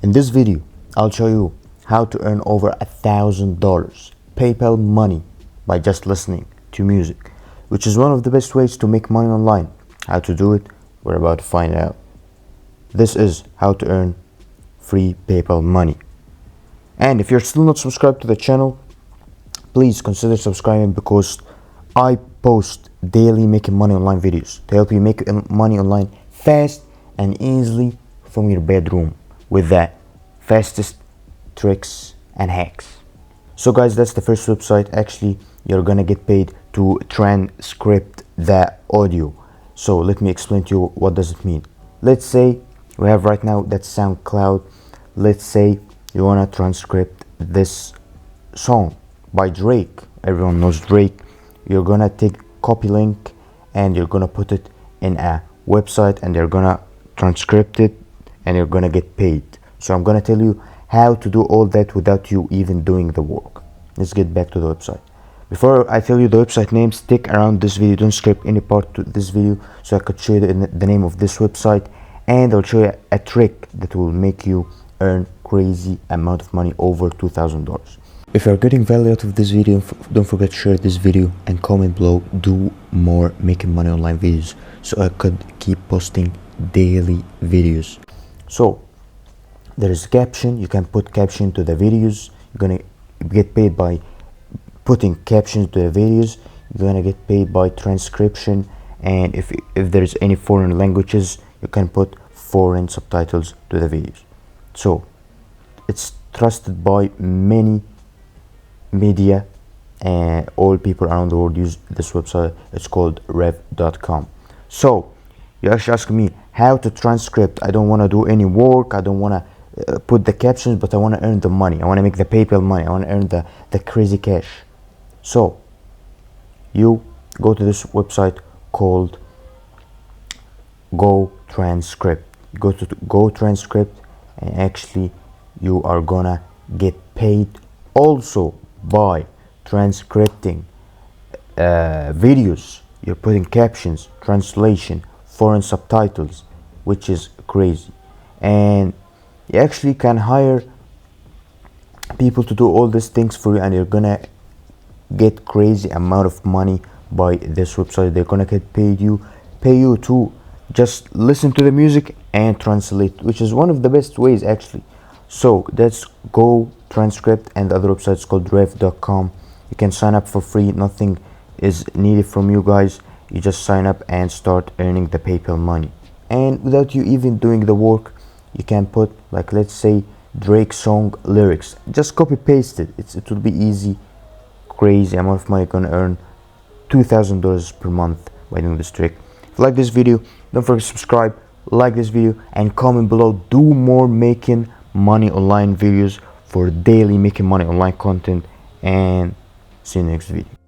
In this video, I'll show you how to earn over $1,000 PayPal money by just listening to music, which is one of the best ways to make money online. How to do it, we're about to find out. This is how to earn free PayPal money. And if you're still not subscribed to the channel, please consider subscribing because I post daily making money online videos to help you make money online fast and easily from your bedroom with the fastest tricks and hacks. So guys, that's the first website. Actually, you're gonna get paid to transcript the audio. So let me explain to you what does it mean. Let's say we have right now that SoundCloud. Let's say you wanna transcript this song by Drake. Everyone knows Drake. You're gonna take copy link and you're gonna put it in a website and they're gonna transcript it and you're gonna get paid. So I'm gonna tell you how to do all that without you even doing the work. Let's get back to the website. Before I tell you the website name, stick around this video. Don't skip any part to this video so I could show you the name of this website, and I'll show you a trick that will make you earn crazy amount of money, over $2,000. If you're getting value out of this video, don't forget to share this video and comment below. Do more making money online videos so I could keep posting daily videos. So there is caption. You can put caption to the videos. You're gonna get paid by putting captions to the videos. You're gonna get paid by transcription, and if there's any foreign languages, you can put foreign subtitles to the videos. So it's trusted by many media, and all people around the world use this website. It's called rev.com. So you're actually asking me how to transcript. I don't want to do any work. I don't want to put the captions, but I want to earn the money. I want to make the PayPal money. I want to earn the crazy cash. So you go to this website called Go Transcript. Go to Go Transcript, and actually you are gonna get paid also by transcripting videos. You're putting captions, translation, foreign subtitles, which is crazy. And you actually can hire people to do all these things for you, and you're gonna get crazy amount of money by this website. They're gonna pay you to just listen to the music and translate, which is one of the best ways actually. So that's Go Transcript, and the other website is called rev.com. You can sign up for free. Nothing is needed from you guys. You just sign up and start earning the PayPal money, and without you even doing the work. You can put, like, let's say Drake song lyrics, just copy paste it. It will be easy. Crazy amount of money. You're gonna earn $2,000 per month by doing this trick. If you like this video, don't forget to subscribe, like this video, and comment below. Do more making money online videos for daily making money online content, and see you next video.